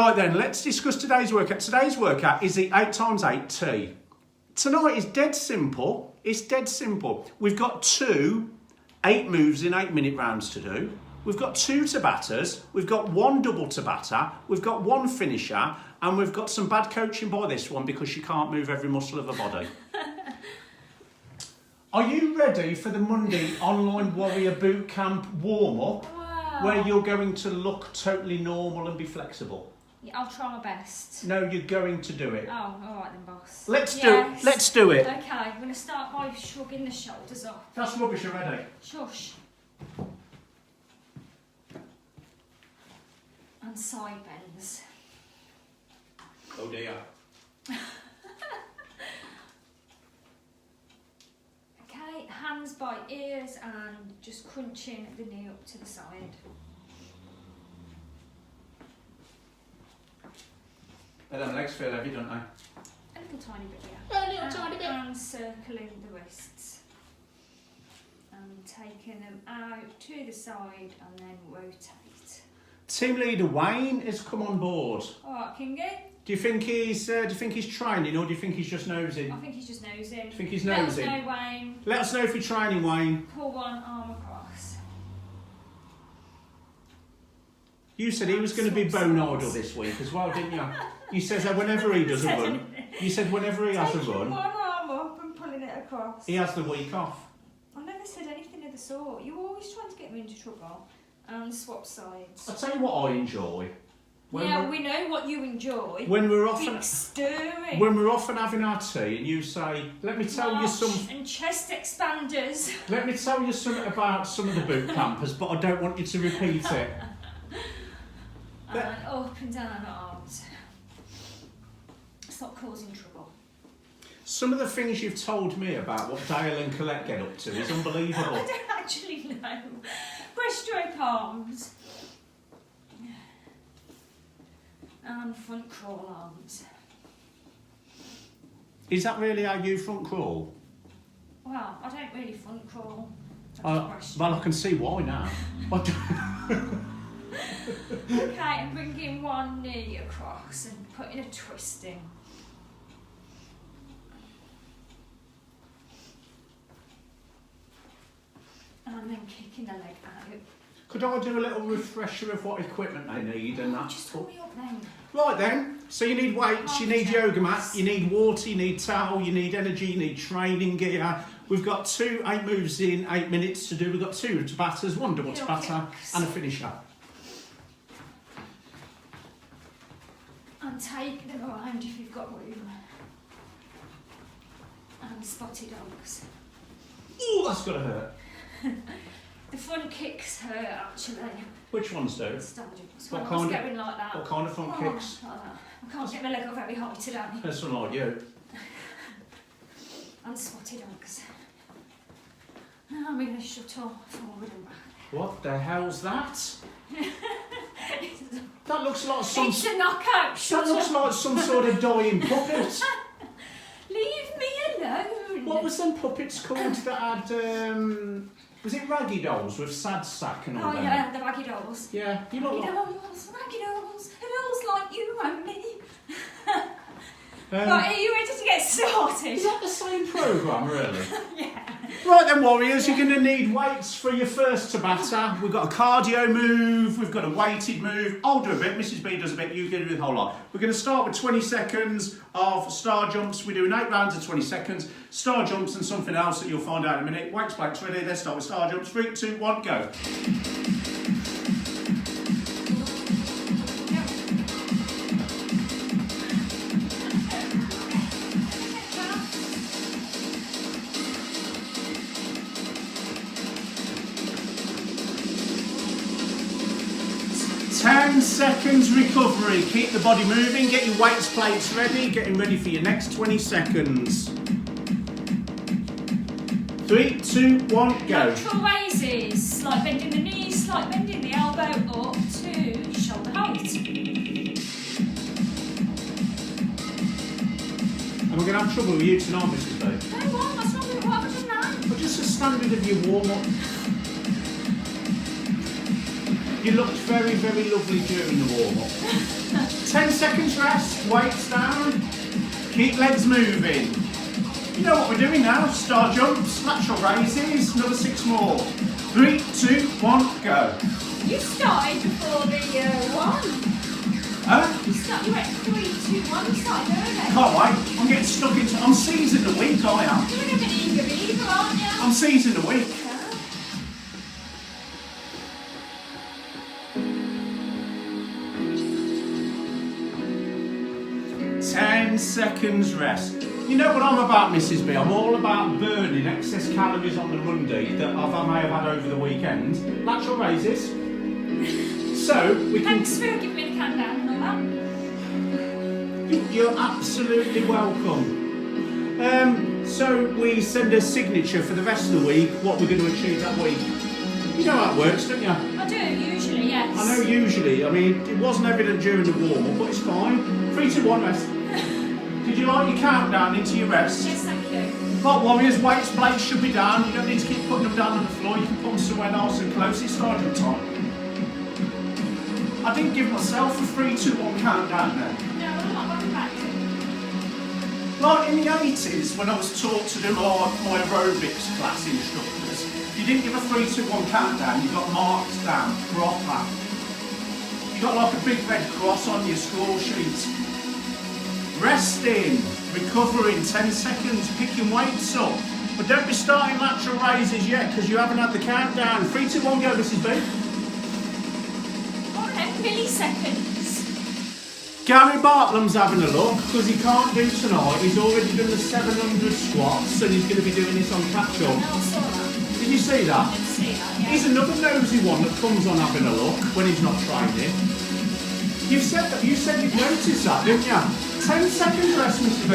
Right then, let's discuss today's workout. Today's workout is the 8x8 T. Tonight is dead simple. It's dead simple. We've got 2 8 moves in 8-minute rounds to do. We've got 2 Tabatas. We've got 1 double Tabata. We've got 1 finisher. And we've got some bad coaching by this one because she can't move every muscle of her body. Are you ready for the Monday Online Warrior Bootcamp warm-up? Wow. Where you're going to look totally normal and be flexible? Yeah, I'll try my best. No, you're going to do it. Oh, all right then, boss. Let's do it. Okay, I'm going to start by shrugging the shoulders off. That's rubbish already. Shush. And side bends. Oh dear. Okay, hands by ears and just crunching the knee up to the side. Them legs feel heavy, don't they? A little tiny bit, yeah. A little tiny bit. And circling the wrists. And taking them out to the side and then rotate. Team leader Wayne has come on board. All right, Kingy. Do you think he's training or do you think he's just nosing? I think he's just nosing. Do you think he's Let us nosing? know, Wayne. Let us know if you're training, Wayne. Pull one arm across. You said he was going to be bone idle this week as well, didn't you? You said that whenever he does a run. You said whenever he has a Taking run, one arm up and pulling it across. he has the week off. I never said anything of the sort. You were always trying to get me into trouble. And swap sides. I'll tell you what I enjoy. Yeah, we know what you enjoy. When we're off Big and stirring. when we're off and having our tea, and you say, "Let me tell you March some." and chest expanders. Let me tell you something about some of the boot campers, but I don't want you to repeat it. And up and down arms. Stop causing trouble. Some of the things you've told me about what Dale and Colette get up to is unbelievable. I don't actually know. Breaststroke arms. And front crawl arms. Is that really how you front crawl? Well, I don't really front crawl. That's Well, I can see why now. Okay, and bringing one knee across and putting a twist in. And then kicking the leg out. Could I do a little refresher of what equipment they need and that? Just hurry up then. Right then, so you need weights, you need yoga mat, you need water, you need towel, you need energy, you need training gear. We've got 2 8 moves in 8 minutes to do. We've got 2 Tabatas, 1 double Heel Tabata kicks. and a finisher. And take them around if you've got room. And spotty dogs. Ooh, that's gotta hurt. The front kicks hurt actually. Which ones do? Stand jumps. What When I kind was of- going like that. What kind of front Oh, kicks? like that. I can't get my leg up very high today. That's one like you. And spotty dogs. Now I'm going to shuttle forward and back. What the hell's that? That looks like some. It's a knockout That shuttle. looks like some sort of dying puppet. Leave me alone. What was them puppets called that had? Was it Raggy Dolls with Sad Sack and all Oh that? yeah, the baggy dolls. Yeah, you look Raggy like. dolls, like you and me. Um, Right, are you ready to get started? Is that the same programme, really? Yeah. Right then, Warriors, you're going to need weights for your first Tabata. We've got a cardio move, we've got a weighted move. I'll do a bit, Mrs. B does a bit, you do the whole lot. We're going to start with 20 seconds of star jumps. We're doing 8 rounds of 20 seconds. Star jumps and something else that you'll find out in a minute. Weights, plates ready, let's start with star jumps. 3, 2, 1, go. 10 seconds recovery. Keep the body moving, get your weights, plates ready, getting ready for your next 20 seconds. 3, 2, 1, go. Lateral raises, slight bend in the knees, slight bend in the elbow up to shoulder height. And we're going to have trouble with you tonight, Mrs. B. No, what's wrong with it? What have I done now? But just the standard of your warm-up. You looked very, very lovely during the warm-up. 10 seconds rest, weights down, keep legs moving. You know what we're doing now, star jumps, lateral raises, another 6 more. 3, 2, 1, go. You started before the one. Huh? You went 3, 2, 1, you started early. Can't wait, I'm getting stuck into, I'm seizing the week, I am. You're a bit eager beaver, aren't you? I'm seizing the week. Yeah. 10 seconds rest. You know what I'm about, Mrs. B? I'm all about burning excess calories on the Monday that I may have had over the weekend. Lateral raises. So we can. Thanks for giving me the countdown and all that. You're absolutely welcome. So we send a signature for the rest of the week, what we're going to achieve that week. You know how it works, don't you? I do, usually, yes. I know usually. I mean, it wasn't evident during the war, but it's fine. 3, 2, 1, rest. Did you like your countdown into your rest? Yes, thank you. Right, warriors, weights, plates should be down. You don't need to keep putting them down on the floor. You can put them somewhere nice and close. It's starting time. I didn't give myself a 3, 2, 1 countdown then. No, I'm not going back to it. Like in the 80s, when I was taught to do my aerobics class instructors, if you didn't give a 3, 2, 1 countdown, you got marked down, proper. You got like a big red cross on your score sheet. Resting, recovering, 10 seconds, picking weights up. But don't be starting lateral raises yet because you haven't had the countdown. 3, 2, 1, go, Mrs. B. Okay, milliseconds. Gary Bartlam's having a look because he can't do tonight. He's already done the 700 squats and he's going to be doing this on catch-up. No, I saw that. Did you see that? I did see that, yeah. He's another nosy one that comes on having a look when he's not training. You said you'd noticed that, didn't you? 10 seconds rest, Mr. B.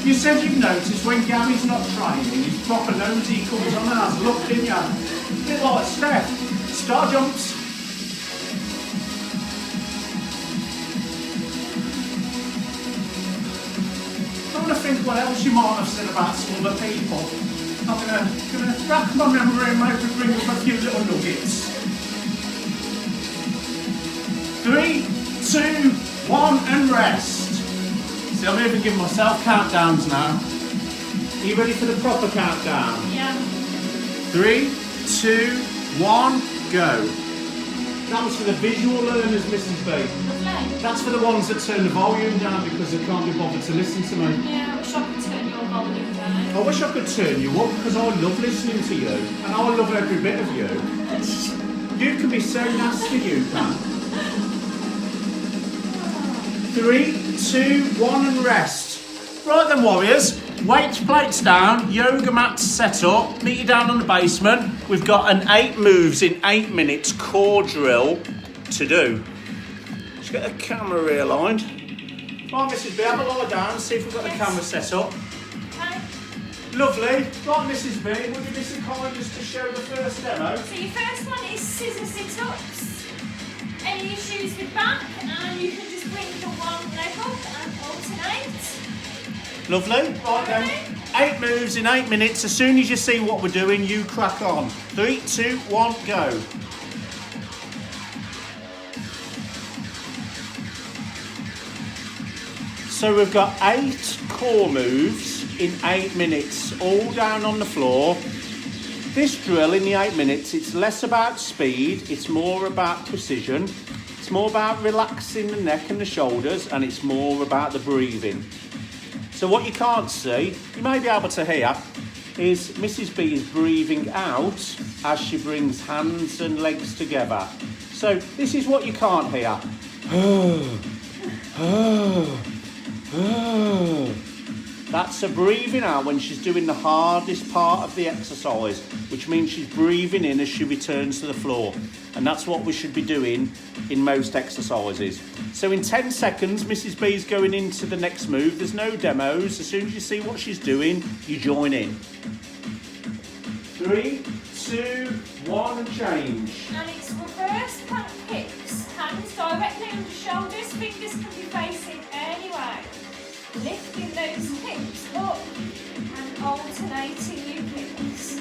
You said you've noticed when Gary's not training, he's proper nosy, he comes on and has a look, didn't you? A bit like Steph. Star jumps. I'm trying to think what else you might have said about some other people. I'm gonna rack my memory and maybe bring up a few little nuggets. 3, 2, 1, and rest. See, I'm even giving myself countdowns now. Are you ready for the proper countdown? Yeah. 3, 2, 1, go. That was for the visual learners, Mrs. B. Lovely. That's for the ones that turn the volume down because they can't be bothered to listen to me. Yeah, I wish I could turn your volume down. I wish I could turn you up because I love listening to you and I love every bit of you. You can be so nasty, you can. 3, 2, 1 and rest. Right then, warriors, weights, plates down, yoga mats set up, meet you down on the basement. We've got an 8 moves in 8 minutes core drill to do. Just get the camera realigned. Right, Mrs. B, have a lie down, see if we've got the camera set up. Okay. Lovely. Right, Mrs. B, would you be so kind just to show the first demo? So your first one is scissor sit-ups. Any issues with back, and you can just bring the one leg up and alternate. Lovely. Right then. 8 moves in 8 minutes. As soon as you see what we're doing, you crack on. 3, 2, 1, go. So we've got 8 core moves in 8 minutes, all down on the floor. This drill in the 8 minutes, it's less about speed, it's more about precision. It's more about relaxing the neck and the shoulders, and it's more about the breathing. So what you can't see, you may be able to hear, is Mrs. B is breathing out as she brings hands and legs together. So this is what you can't hear. That's her breathing out when she's doing the hardest part of the exercise, which means she's breathing in as she returns to the floor. And that's what we should be doing in most exercises. So in 10 seconds, Mrs. B's going into the next move. There's no demos. As soon as you see what she's doing, you join in. 3, 2, 1, and change. And it's reverse plank kicks. Hands directly under shoulders, fingers can be facing anyway. Lifting those hips up and alternating your kicks.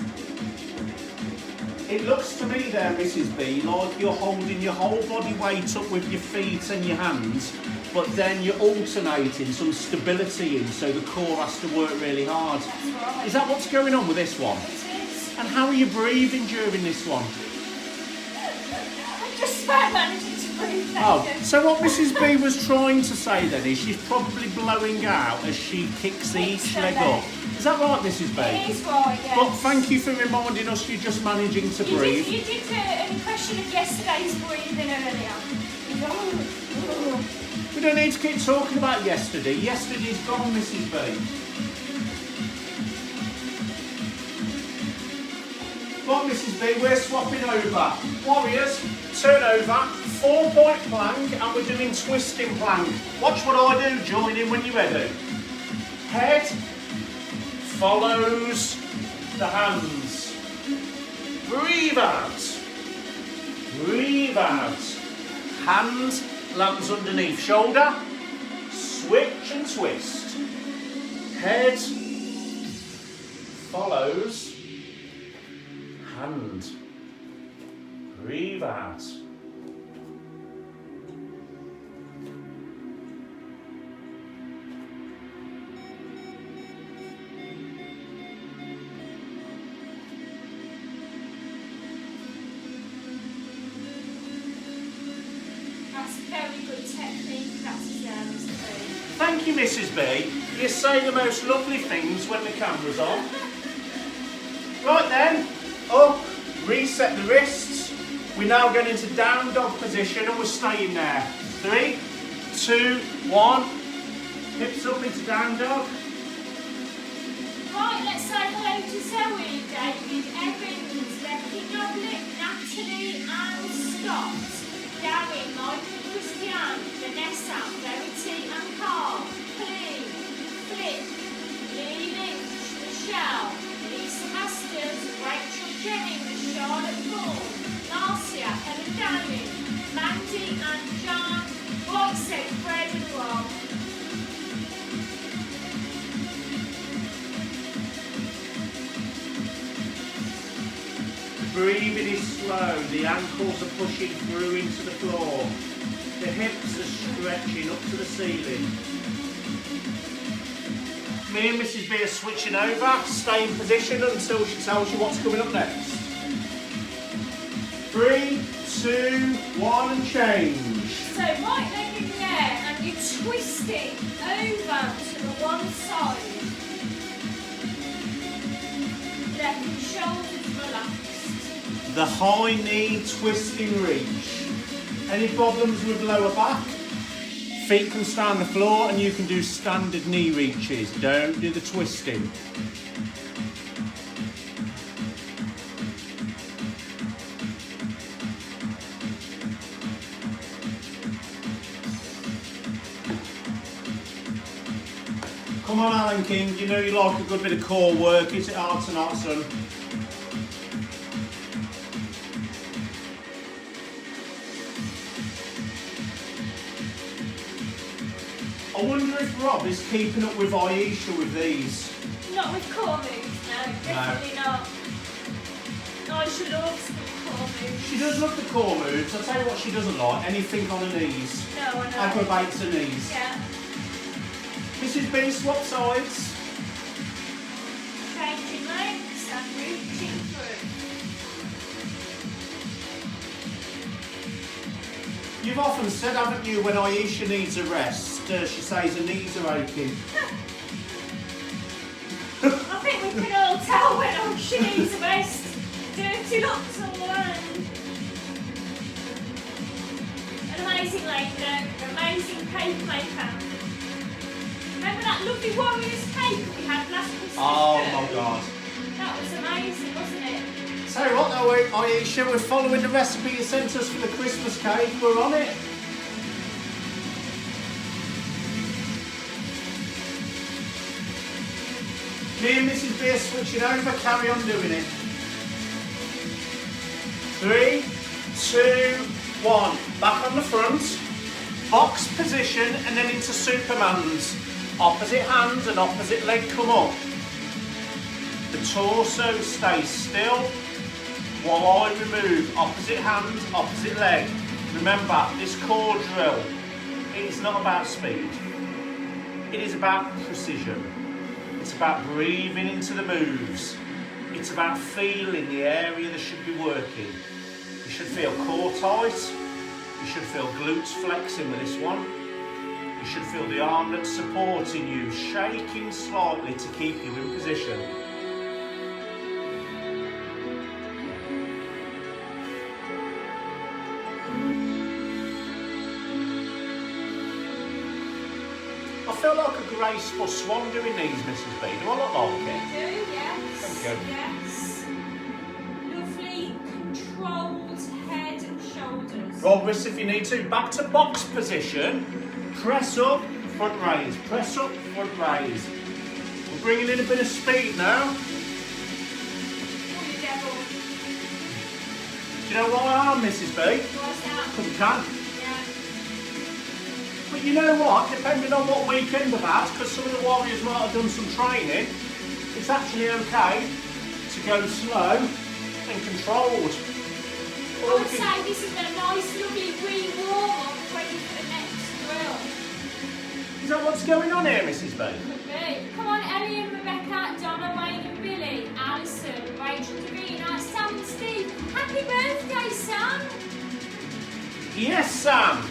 In It looks to me there, Mrs. B, like you're holding your whole body weight up with your feet and your hands, but then you're alternating some stability in, so the core has to work really hard. That's right. Is that what's going on with this one? It is. And how are you breathing during this one? I'm just about managing to breathe. Oh, Nathan. so what Mrs. B was trying to say then is she's probably blowing out as she kicks each her leg leg. up. Is that right, Mrs. B? It is right, yes. But thank you for reminding us you're just managing to breathe. You did an impression of yesterday's breathing earlier. We don't need to keep talking about yesterday. Yesterday's gone, Mrs. B. Right, Mrs. B, we're swapping over. Warriors, turn over, 4-point plank, and we're doing twisting plank. Watch what I do, join in when you're ready. Head follows the hands. Breathe out. Breathe out. Hand lands underneath shoulder. Switch and twist. Head follows hand. Breathe out. That's very good technique, that's Mr. B. Thank you, Mrs. B. You say the most lovely things when the camera's on. Right then, up, reset the wrists. We're now going into down dog position and we're staying there. 3, 2, 1. Hips up into down dog. Right, let's say hello to Zoe, David, Evans, Becky, Noblet, Natalie and Scott, Gary, Michael, Christian, Vanessa, Verity and Carl, Clee, Flip, Lee Lynch, Michelle, Lisa Masters, Rachel Jennings, Charlotte Moore, Marcia, Helen Downing, Mandy and John, White said Fred and Rob. Breathing is slow, the ankles are pushing through into the floor. The hips are stretching up to the ceiling. Me and Mrs. B are switching over. Stay in position until she tells you what's coming up next. 3, 2, 1 and change. So right leg in the air and you're twisting over to the one side. Let your shoulders relax. The high knee twisting reach. Any problems with lower back? Feet can stay on the floor and you can do standard knee reaches. Don't do the twisting. Come on, Alan King, you know you like a good bit of core work. Is it hard tonight, son? I wonder if Rob is keeping up with Aisha with these. Not with core moves, no, definitely not. Aisha loves good core moves. She does love the core moves. I'll tell you what she doesn't like. Anything on her knees. No, I know. Aggravates her knees. Yeah. Mrs. B, swap sides. Changing legs and reaching through. You've often said, haven't you, when Aisha needs a rest, she says her knees are aching. I think we can all tell when Aisha needs a rest. Dirty looks all around. An amazing lady, an amazing cake maker. Remember that lovely Warriors cake we had last Christmas? Oh Day? my God. That was amazing, wasn't it? Tell you what though, Aisha, we're following the recipe you sent us for the Christmas cake. We're on it. Me and Mrs. B are switching over. Carry on doing it. 3, 2, 1. Back on the front. Box position and then into Superman's. Opposite hand and opposite leg come up. The torso stays still. while I remove opposite hand, opposite leg. Remember, this core drill, it's not about speed. It is about precision. It's about breathing into the moves. It's about feeling the area that should be working. You should feel core tight. You should feel glutes flexing with this one. You should feel the armlets supporting you, shaking slightly to keep you in position. I feel like a graceful swan doing these, Mrs. B. Do I look like it? You do, yes. Thank you. Yes. Lovely, controlled head and shoulders. Roll wrists if you need to. Back to box position. Press up, front raise. Press up, front raise. We're bringing in a bit of speed now. Oh, you devil. Do you know why I am, Mrs. B? What's that? Because I can. Yeah. But you know what? Depending on what weekend I've had, because some of the warriors might have done some training, it's actually okay to go slow and controlled. I would say this is a nice, lovely re-warm-up ready for the next drill. Is that what's going on here, Mrs. B? Could be. Come on, Ellie and Rebecca, Donna, Wayne and Billy, Alison, Rachel, Davina, Sam and Steve. Happy birthday, Sam! Yes, Sam.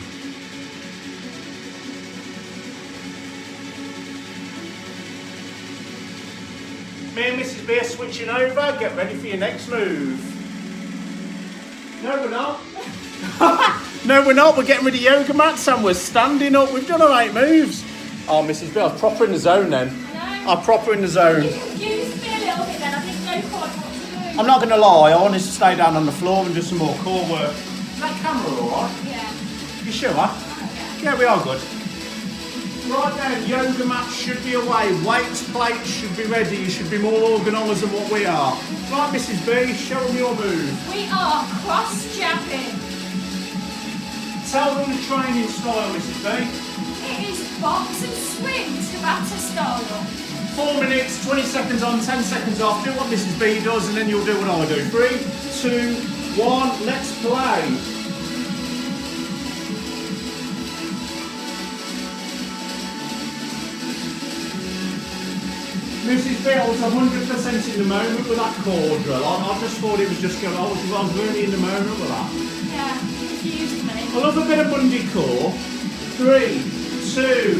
Me and Mrs. B are switching over. Get ready for your next move. No, we're not. No, we're not. We're getting rid of yoga mats and we're standing up. We've done our 8 moves. Oh, Mrs. B, I was proper in the zone then. No. I'm proper in the zone. You confused me a little bit then. I didn't know quite what to do. I'm not going to lie. I wanted to stay down on the floor and do some more core work. Is that camera all right? Yeah. You sure? Oh, Yeah, we are good. Right then, yoga mats should be away. Weights, plates should be ready. You should be more organised than what we are. Right, Mrs. B, show them your move. We are cross-jabbing. Tell them the training style, Mrs. B. It is box and swing Tabata style. 4 minutes, 20 seconds on, 10 seconds off. Do what Mrs. B does and then you'll do what I do. 3, 2, 1, let's play. Mrs. B, I was 100% in the moment with that core drill. I just thought it was just going, I was really in the moment with that. Yeah, confused me. I love a bit of Monday core. 3, 2,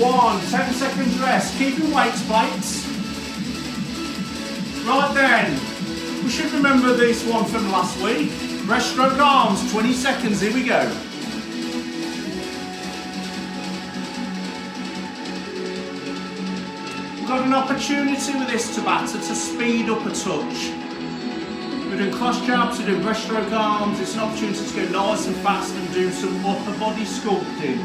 1, 10 seconds rest. Keeping weights, plates. Right then, we should remember this one from last week. Breaststroke arms, 20 seconds, here we go. We've got an opportunity with this Tabata to speed up a touch. We're doing cross jabs, we're doing breaststroke arms. It's an opportunity to go nice and fast and do some upper body sculpting.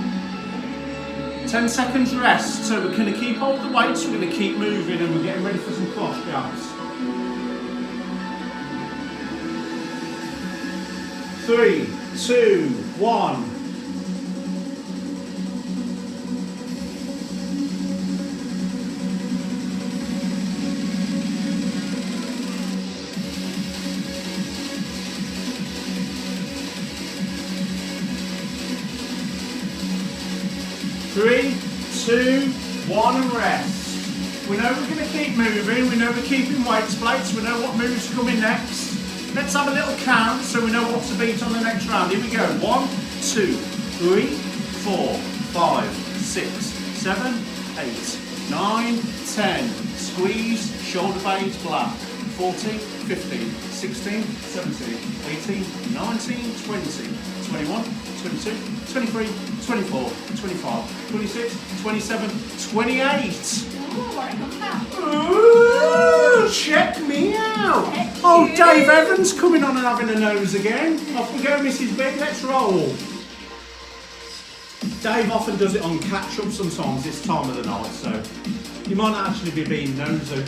10 seconds rest, so we're going to keep hold of the weights, we're going to keep moving and we're getting ready for some cross jabs. 3, 2, 1. Three, 2, 1 and rest. We know we're going to keep moving, we know we're keeping weights, plates, we know what moves coming next. Let's have a little count so we know what to beat on the next round. Here we go. 1, 2, 3, 4, 5, 6, 7, 8, 9, 10. Squeeze, shoulder blades black. 14, 15, 16, 17, 18, 19, 20, 21, 22, 23, 24, 25, 26, 27, 28. Ooh, I got that. Ooh, check me out. Oh, Dave Evans coming on and having a nose again. Off we go, Mrs. B, let's roll. Dave often does it on catch-up sometimes this time of the night, so you might not actually be being nosy.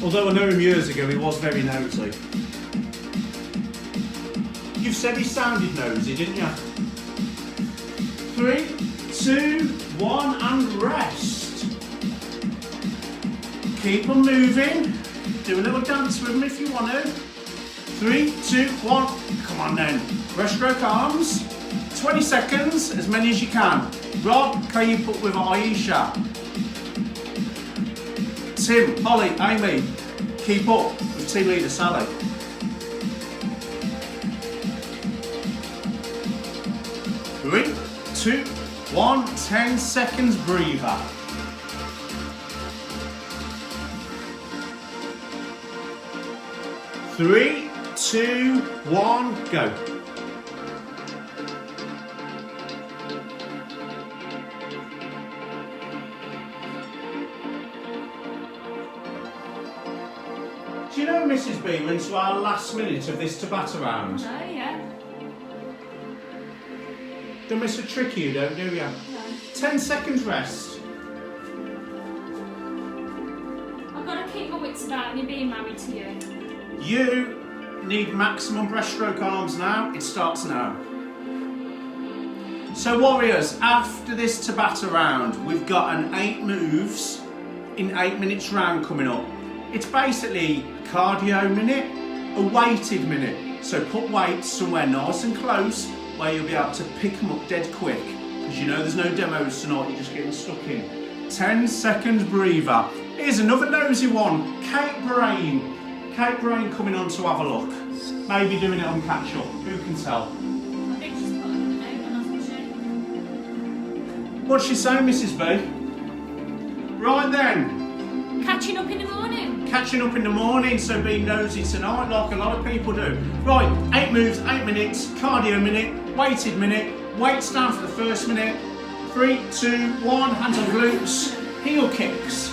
Although I know him years ago, he was very nosy. You said he sounded nosy, didn't you? 3, 2, 1 and rest. Keep on moving. Do a little dance with them if you want to. 3, 2, 1. Come on then. Breaststroke arms. 20 seconds, as many as you can. Rob, can you put with Aisha? Tim, Holly, Amy, keep up with team leader Sally. 3, 2, 1, 10 seconds breather. 3, 2, 1, go. Do you know, Mrs. B, we're into our last minute of this Tabata round? Oh, yeah. Don't miss a trick you don't, do you? No. 10 seconds rest. I've got to keep my wits about me being married to you. You need maximum breaststroke arms now. It starts now. So Warriors, after this Tabata round, we've got an 8 moves in 8 minutes round coming up. It's basically cardio minute, a weighted minute. So put weights somewhere nice and close where you'll be able to pick them up dead quick. Because you know there's no demos tonight, you're just getting stuck in. 10 seconds breather. Here's another nosy one. Kate Brain. Kate Brain coming on to have a look. Maybe doing it on catch up. Who can tell? I think she's put on the note on, hasn't she? What's she saying, Mrs. B? Right then. Catching up in the morning. Catching up in the morning, so being nosy tonight like a lot of people do. Right, 8 moves, 8 minutes, cardio minute, weighted minute, weights down for the first minute. 3, 2, 1, hands on glutes, heel kicks.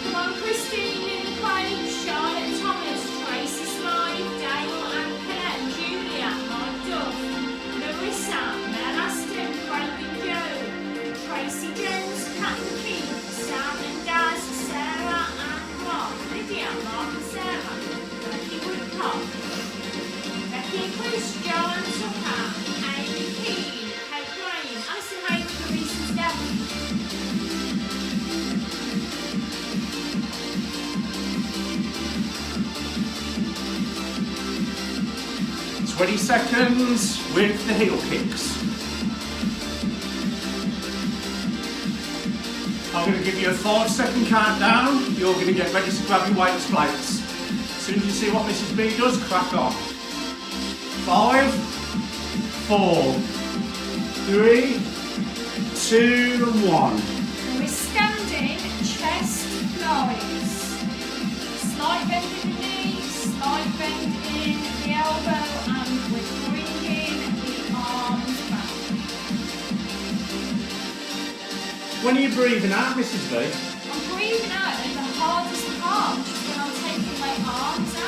Come on, Christine in the crowd, Charlotte Thomas, Tracy Smythe, Dale Anker, Julia, Mike Duff, Marissa, Mel Aston, Brandon Joe, Tracy Jones, Catherine Keith, Sam and Daz, Sarah and Rob, Lydia, Mark and Sarah, Becky Woodcock, Becky and Chris, Joanne Tucker, Amy Keane, Kate Graham, Alison Haywood, Louise Devon. 20 seconds with the heel kicks. I'm going to give you a 5-second countdown. You're going to get ready to grab your weights plates. As soon as you see what Mrs. B does, crack on. 5, 4, 3, 2, 1. We're standing chest flies. Slight bend in the knee, slight bend in the elbow, and we're bringing the arms back. When are you breathing out, Mrs. B? I'm breathing out at the hardest part, which is when I'm taking my arms out.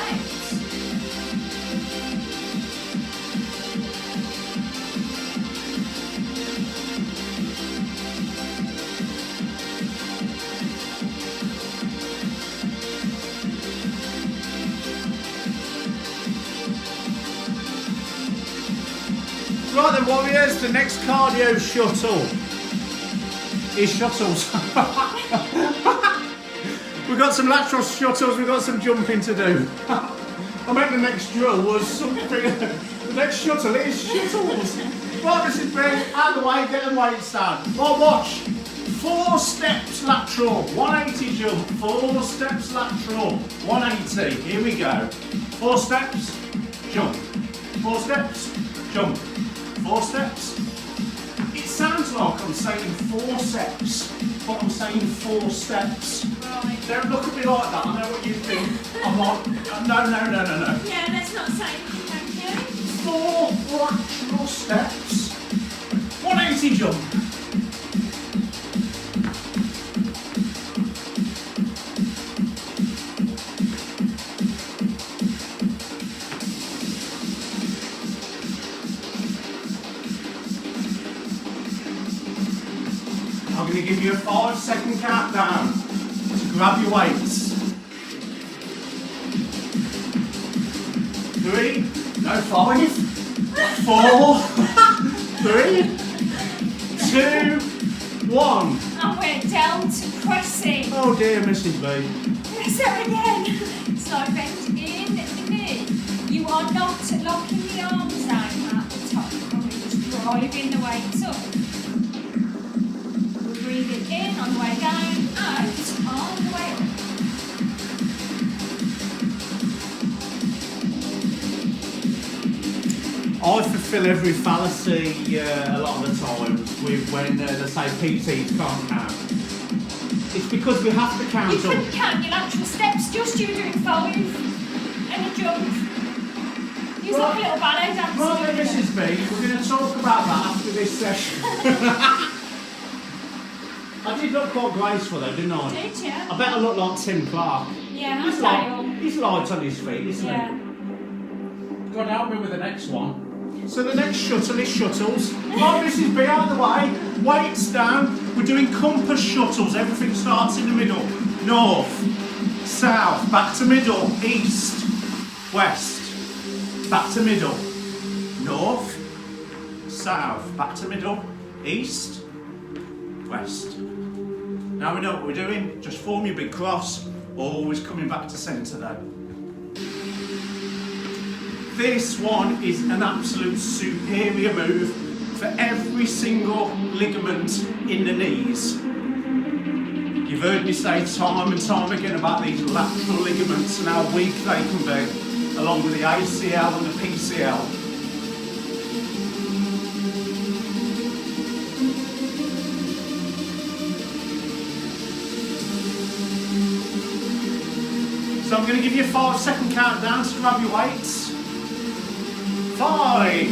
Right then, Warriors, the next cardio shuttle is shuttles. We've got some lateral shuttles, we've got some jumping to do. I meant the next drill was something. The next shuttle is shuttles. Right, Mrs. B, out of the way, get the weights down. Right, watch. 4 steps lateral, 180 jump. 4 steps lateral, 180. Here we go. 4 steps, jump. 4 steps, jump. 4 steps. It sounds like I'm saying 4 steps, but I'm saying 4 steps. Right. Don't look at me like that. I know what you think. I'm like, no. Yeah, let's not say thank you. 4 lateral steps. 180 jump. I'm going to give you a 5-second countdown to grab your weights. 3, no, 5, 4, 3, 2, 1. And we're down to pressing. Oh dear, Mrs. B. So again, slide bend in the knee. You are not locking the arms out at the top. And we're just driving the weight up. We're breathing in on the way down, out on the way up. I fulfil every fallacy a lot of the times with when they say PTs can't count. It's because we have to count You up. couldn't count your lateral steps, just you were doing 5 and a jump. You was like a little ballet dancer. Right then, Mrs. B, we're going to talk about that after this session. I did look quite graceful though, didn't I? Did you? I bet I look like Tim Clark. Yeah, He's that's light on his feet, isn't Yeah. he? God help me with the next one. So the next shuttle is shuttles. Right, Mrs. B, out of the way. Weights down. We're doing compass shuttles. Everything starts in the middle. North, south, back to middle, east, west, back to middle. North, south, back to middle, east, west. Now we know what we're doing. Just form your big cross. Always coming back to centre though. This one is an absolute superior move for every single ligament in the knees. You've heard me say time and time again about these lateral ligaments and how weak they can be, along with the ACL and the PCL. So I'm going to give you a 5-second countdown to grab your weights. 5,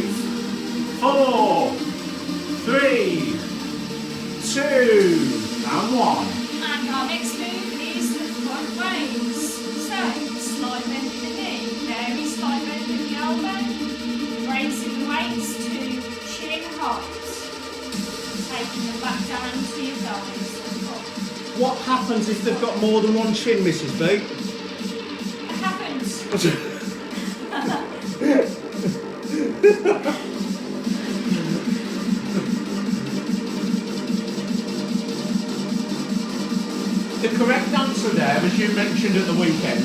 4, 3, 2, and 1. And our next move is the front raise. So, slide bend in the knee, very slight bend in the elbow, raising the weights to chin height, taking them back down to your thighs. What happens if they've got more than one chin, Mrs. B? It happens. The correct answer there, as you mentioned at the weekend,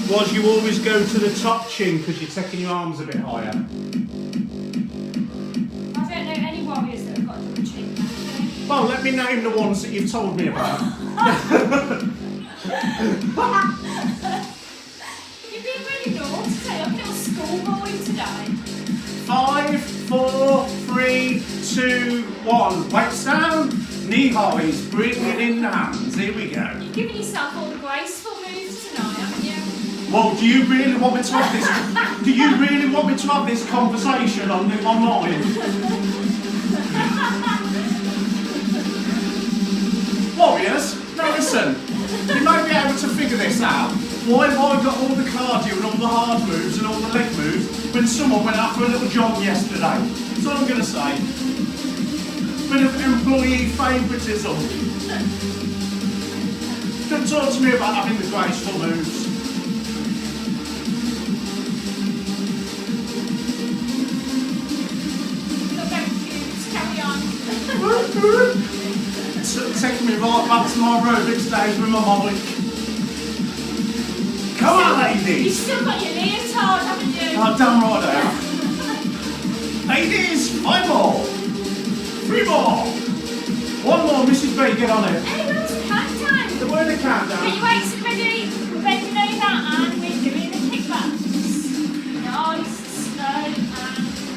was you always go to the top chin because you're taking your arms a bit higher. I don't know any warriors that have got a double chin. Actually. Well, let me name the ones that you've told me about. You've been really naughty today, like a little schoolboy today. 5, 4, 3, 2, 1. Weights down, knee highs, bringing in the hands. Here we go. You've given yourself all the graceful moves tonight, haven't you? Well, do you really want me to have this? Do you really want me to have this conversation online? Warriors, now listen. You may be able to figure this out. Why have I got all the cardio and all the hard moves and all the leg moves when someone went out for a little jog yesterday? That's all I'm going to say. Bit of employee favouritism. Don't talk to me about having the graceful moves. You're very cute, carry on. It's taking me right back to my aerobics days with my mic. Come on, You've ladies! still got your leotard, haven't you? Oh, damn right I have. Ladies, 5 more. 3 more. 1 more, Mrs. B, get on it. Hey, where's the countdown? The word of Get your countdown. weights ready, we're bending over and we're doing the kickbacks. Nice, slow and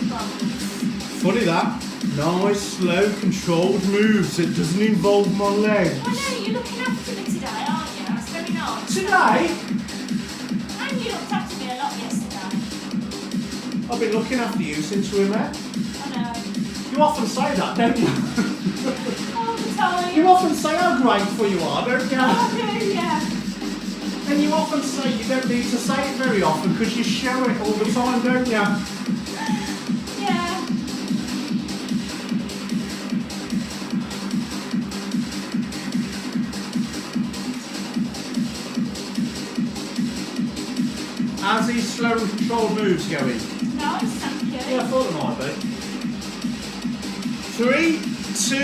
fast. Funny that. Nice, slow, controlled moves. It doesn't involve my legs. I know, you're looking after me today, aren't you? That's very nice. Today, And you looked after me a lot yesterday. I've been looking after you since we met. I know. You often say that, don't you? All the time. You often say how grateful you are, don't you? I do, yeah. And you often say you don't need to say it very often because you show it all the time, don't you? Yeah. How's these slow and controlled moves going? Nice, thank you. Yeah, I thought it might be. 3, 2,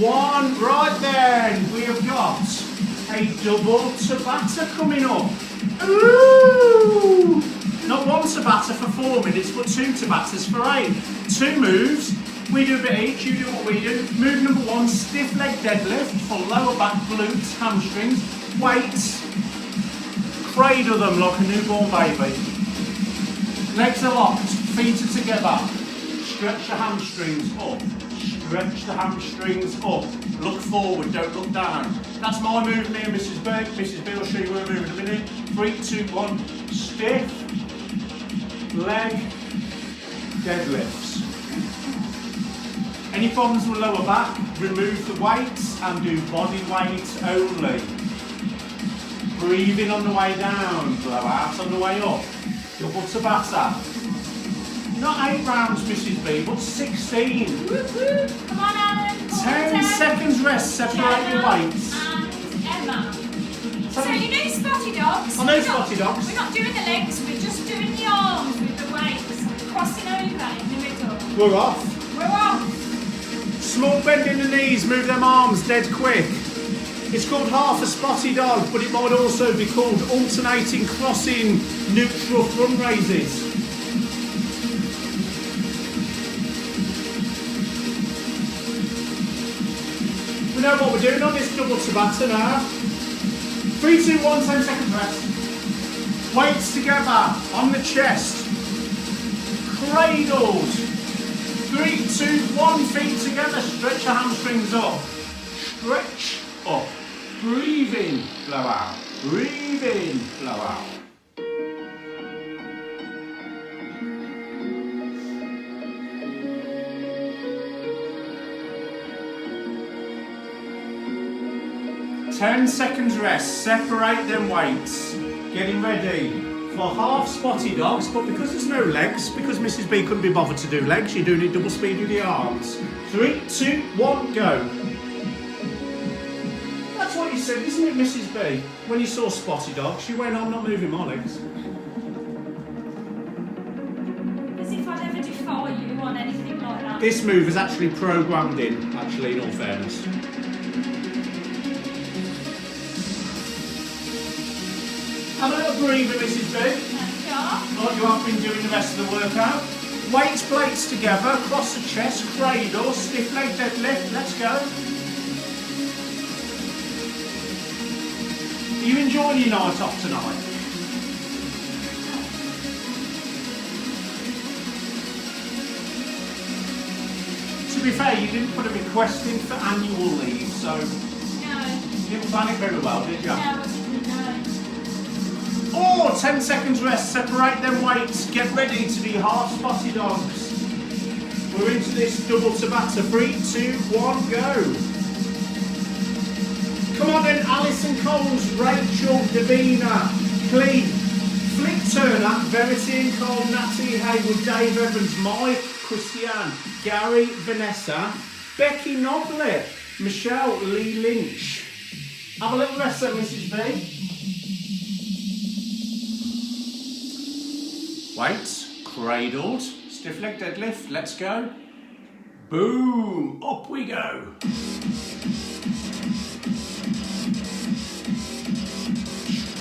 1, right then. We have got a A double Tabata coming up. Ooh! Not one Tabata for 4 minutes, but 2 Tabatas for 8. 2 moves. We do a bit each, you do what we do. Move number 1, stiff leg deadlift for lower back, glutes, hamstrings. Weights. Cradle them like a newborn baby. Legs are locked, feet are together. Stretch the hamstrings up. Stretch the hamstrings up. Look forward, don't look down. That's my move, me and Mrs. B. Mrs. B will show you her move in a minute. 3, 2, 1. Stiff leg deadlifts. Any problems with lower back, remove the weights and do body weight only. Breathe in on the way down, blow out on the way up. Double Tabata. Not 8 rounds, Mrs. B, but 16. Come on, Alan. 10 seconds rest, separate your weights. And Emma. So you know spotty dogs? I know spotty dogs. We're not doing the legs, we're just doing the arms with the weights, crossing over in the middle. We're off. We're off. Small bend in the knees, move them arms dead quick. It's called half a spotty dog, but it might also be called alternating crossing neutral front raises. We know what we're doing on this double Tabata now. 3, 2, 1, 10 seconds rest. Weights together on the chest. Cradled. 3, 2, 1, feet together. Stretch your hamstrings up. Stretch up. Breathe in, blow out. Breathe in, blow out. Ten seconds rest, separate them weights. Getting ready for half spotty dogs, but because there's no legs, because Mrs. B couldn't be bothered to do legs, you're doing it double speed with the arms. 3, 2, 1, go. That's what you said, isn't it, Mrs. B? When you saw spotty dogs, you went, I'm not moving my legs. As if I'd ever defy you on anything like that. This move is actually programmed in, actually, in all fairness. Have a little breather, Mrs. B. Thank Like you have been doing the rest of the workout. Weights, plates together, cross the chest, cradle, stiff leg deadlift. Let's go. Are you enjoying your night off tonight? To be fair, you didn't put a request in for annual leave, so No. you didn't plan it very well, did you? No, I didn't know. Oh, 10 seconds rest, separate them weights, get ready to be half spotty dogs. We're into this double Tabata. 3, 2, 1, go. Come on then, Alison Coles, Rachel, Davina, Cleve, Flick Turner, Verity and Cole, Natalie Haywood, Dave Evans, Mike, Christiane, Gary, Vanessa, Becky Nobley, Michelle, Lee Lynch. Have a little rest then, Mrs. B. Weights, cradled, stiff leg deadlift, let's go. Boom, up we go.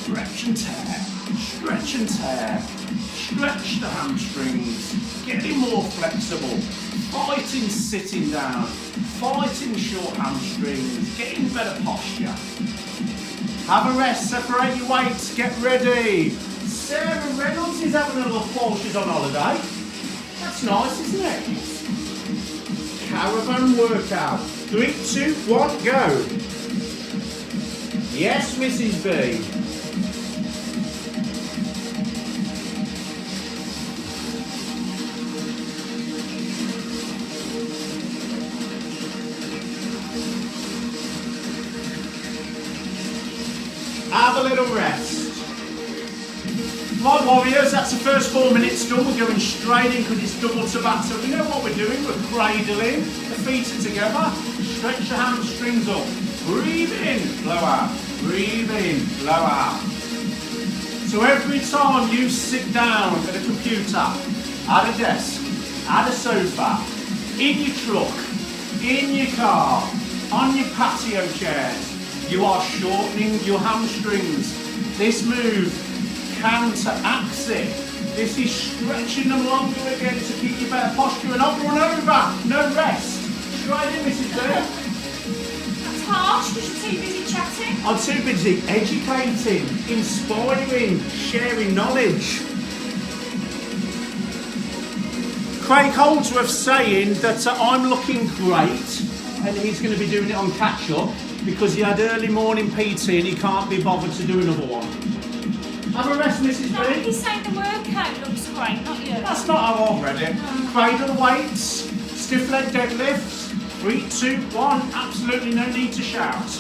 Stretch and tear, stretch and tear. Stretch the hamstrings, getting more flexible. Fighting sitting down, fighting short hamstrings, getting better posture. Have a rest, separate your weights, get ready. Sarah Reynolds is having a look while she's on holiday. That's nice, isn't it? Caravan workout. 3, 2, 1, go. Yes, Mrs. B. Have a little rest. Right, warriors, that's the first 4 minutes done. We're going straight in because it's double Tabata. We know what we're doing. We're cradling. The feet are together. Stretch the hamstrings up. Breathe in, blow out. Breathe in, blow out. So every time you sit down at a computer, at a desk, at a sofa, in your truck, in your car, on your patio chairs, You are shortening your hamstrings. This move counteracts it. This is stretching them longer again to keep you better posture and not run over. No rest. Try it in, Mrs. B. That's harsh because you're too busy chatting. I'm too busy educating, inspiring, sharing knowledge. Craig Holdsworth saying that I'm looking great and he's going to be doing it on catch-up because he had early morning PT and he can't be bothered to do another one. Have a rest, Mrs. No, B. he's saying the workout looks great, not you. That's not how I've read it. Cradle the weights, stiff leg deadlifts, 3, 2, 1. Absolutely no need to shout.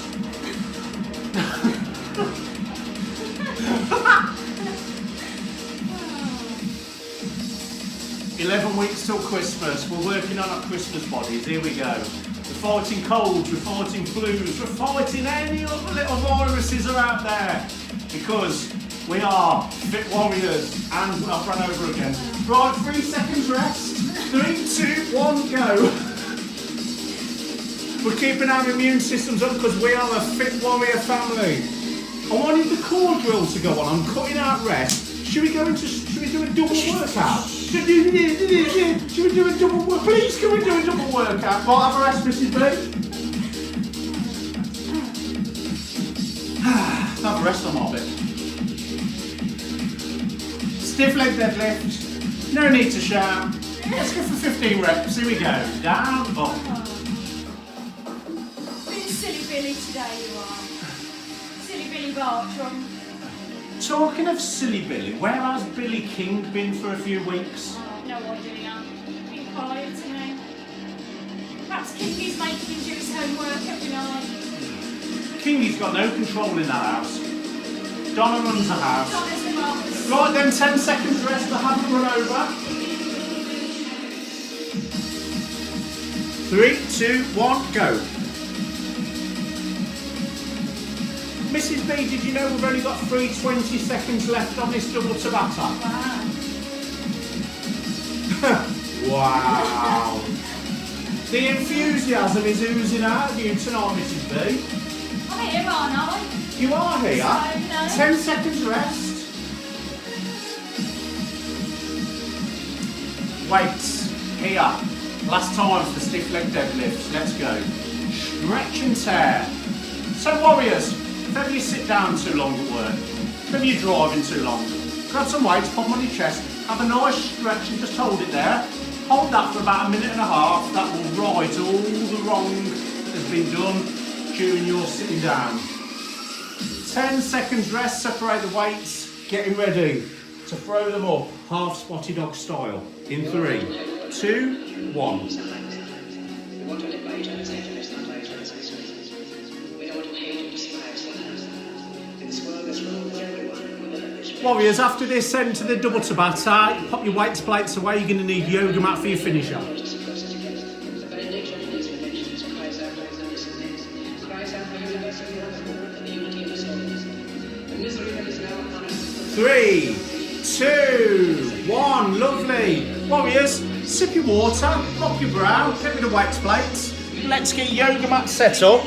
11 weeks till Christmas. We're working on our Christmas bodies. Here we go. We're fighting colds, we're fighting flus, we're fighting any other little viruses are out there. Because we are fit warriors. And I've run over again. Right, 3 seconds rest. 3, 2, 1, go. We're keeping our immune systems up because we are a fit warrior family. I wanted the core drill to go on. I'm cutting out rest. Should we do a double workout? Should we do a double workout? Please, can we do a double workout? Right, have a rest, Mrs. B. Have a rest on my bit. Stiff leg deadlift. No need to shout. Let's go for 15 reps. Here we go. Down, up. Been silly Billy today, you are. Silly Billy Bartram. Talking of silly Billy, where has Billy King been for a few weeks? Oh, no idea. Be quiet to me. Perhaps Kingy's making him do his homework every night. Kingy's got no control in that house. Donna runs the house. Donna's the boss. Right then, 10 seconds rest, I haven't run over. 3, 2, 1, go. Mrs. B, did you know we've only got 20 seconds left on this double Tabata? Wow. Wow. The enthusiasm is oozing out of you tonight, Mrs. B. I'm here, aren't I? You are here. So, no. 10 seconds rest. Weights. Here. Last time for stiff leg deadlifts. Let's go. Stretch and tear. So warriors, if ever you sit down too long at work, if ever you're driving too long, grab some weights, pop them on your chest, have a nice stretch and just hold it there. Hold that for about a minute and a half. That will right all the wrong that has been done during your sitting down. 10 seconds rest, separate the weights, getting ready to throw them up, half spotty dog style. In 3, 2, 1. Warriors, after this, head into the double Tabata. Pop your weights plates away. You're going to need yoga mat for your finisher. 3, 2, 1. Lovely. Warriors, sip your water, mop your brow, get rid of weights plates. Let's get yoga mat set up.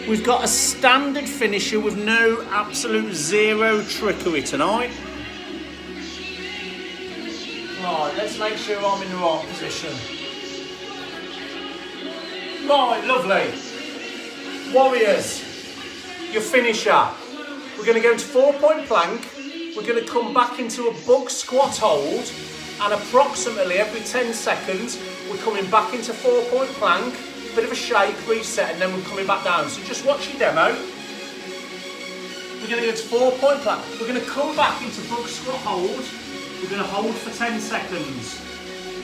We've got a standard finisher with no absolute zero trickery tonight. Right, let's make sure I'm in the right position. Right, lovely. Warriors, your finisher. We're going to go into 4-point plank. We're going to come back into a bug squat hold, and approximately every 10 seconds, we're coming back into 4-point plank. Bit of a shake, reset, and then we're coming back down. So just watch your demo. We're going to go to 4-point plank. We're going to come back into bug squat hold. We're going to hold for 10 seconds.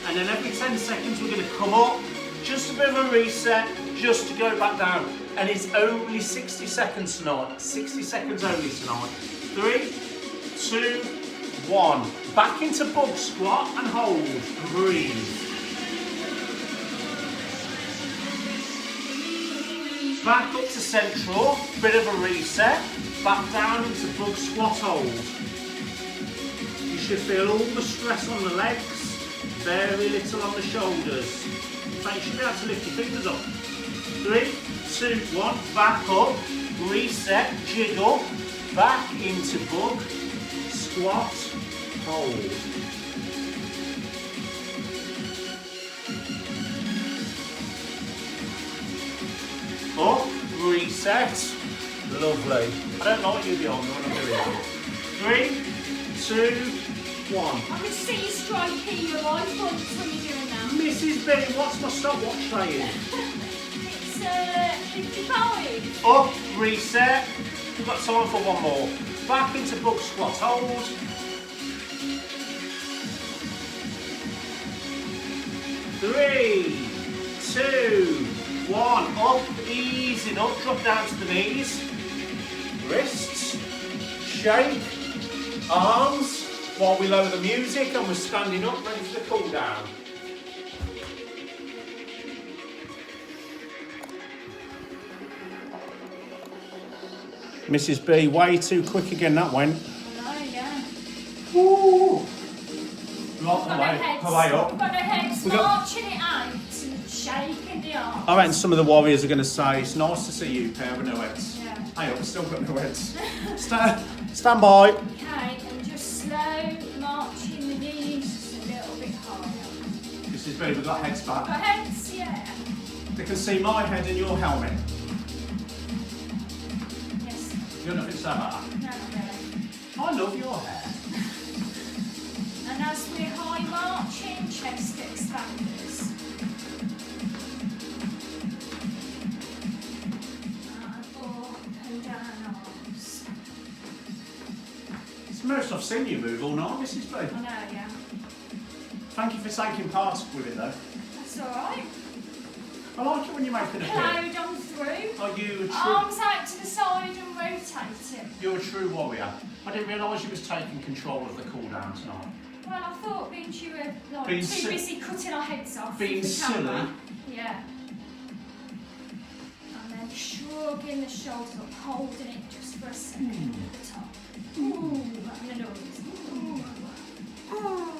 And then every 10 seconds we're going to come up, just a bit of a reset, just to go back down. And it's only 60 seconds tonight. 60 seconds only tonight. 3, 2, 1. Back into bug squat and hold and breathe. Back up to central, bit of a reset, back down into bug squat hold. You should feel all the stress on the legs, very little on the shoulders. In fact, you should be able to lift your fingers up. 3, 2, 1, back up, reset, jiggle, back into bug, squat, hold. Up, reset, lovely. I don't like you beyond when I'm doing that. 3, 2, 1. I can see you striking your life once when you're doing that. Mrs. B, what's my stopwatch saying? It's 55. Up, reset. We've got time for one more. Back into bug squat, hold. 3, 2, 1. Up, easing up, drop down to the knees. Wrists, shake, arms, while we lower the music and we're standing up, ready for the cool down. Mrs. B, way too quick again that went. Oh, yeah. Woo! Got Away up. Got our heads We got- marching it out and shaking the arms. I reckon some of the warriors are going to say, it's nice to see you pair with no heads. Yeah. Hey, I've still got no heads. Stand by. Okay, and just slow marching the knees just a little bit higher. Mrs. B, we've got heads Got back. heads, yeah. They can see my head and your helmet. Yes. You're nothing to say about that. No, not really. I love your hair. And as we're high marching, chest expanders. And up and down arms. It's the most I've seen you move all night, Mrs. B. I know, yeah. Thank you for taking part with it though. That's alright. I like it when you make it a bit. Plowed on through. Are you a true? Arms out to the side and rotating. You're a true warrior. I didn't realise you was taking control of the cool down tonight. Well, I thought being you were like, Being too si- busy cutting our heads off. Being with the camera. silly. Yeah. And then shrugging the shoulders up, holding it just for a second at the top. Ooh, and the nose. Ooh. Ooh.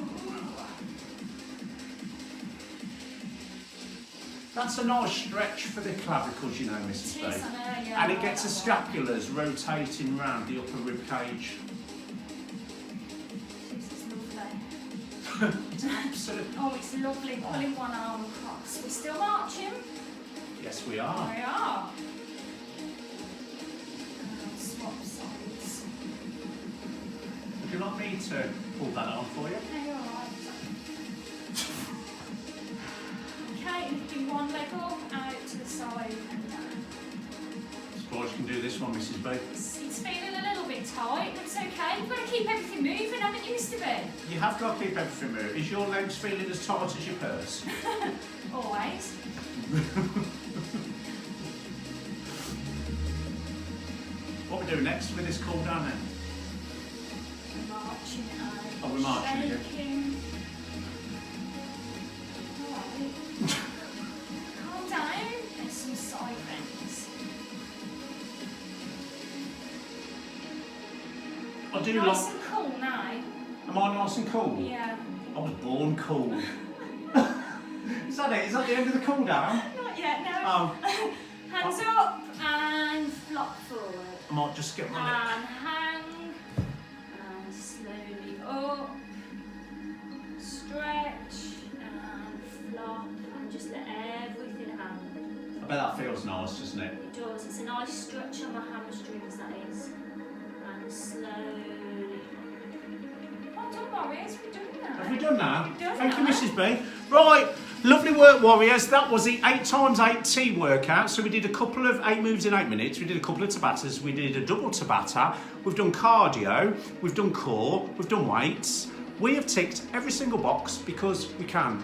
That's a nice stretch for the clavicles, you know, It Mrs. is, B. I know, yeah. And it gets the scapulars rotating round the upper rib cage. This is lovely. It's absolute. Oh, it's lovely pulling one arm across. We're still marching. Yes, we are. We are. And swap sides. Would you like me to pull that on for you? Okay, you're alright. Okay, lifting one leg up, out to the side and down. Suppose you can do this one, Mrs. B. It's feeling a little bit tight, but it's okay. You've got to keep everything moving, haven't you, Mr. B? You have got to keep everything moving. Is your legs feeling as tight as your purse? Always. What we do next with this cool down then? Marching out. Oh, we're marching again. Shaking. Alright. Calm down. There's some side bends. I do Nice like. and cool now. Am I nice and cool? Yeah. I was born cool. Is that it? Is that the end of the cool down? Not yet, no. Oh, Hands up and flop forward. I might just get my lip. And hang. And slowly up. Stretch and flop. And just let everything hang. I bet that feels nice, doesn't it? It does. It's a nice stretch on the hamstrings, that is. And slowly. Well done, Warriors. We've done that. Have we done that? We've done Thank you, that. Mrs. B. Right, lovely work, Warriors. That was the 8x8T workout. So we did a couple of 8 moves in 8 minutes. We did a couple of Tabatas. We did a double Tabata. We've done cardio. We've done core. We've done weights. We have ticked every single box because we can.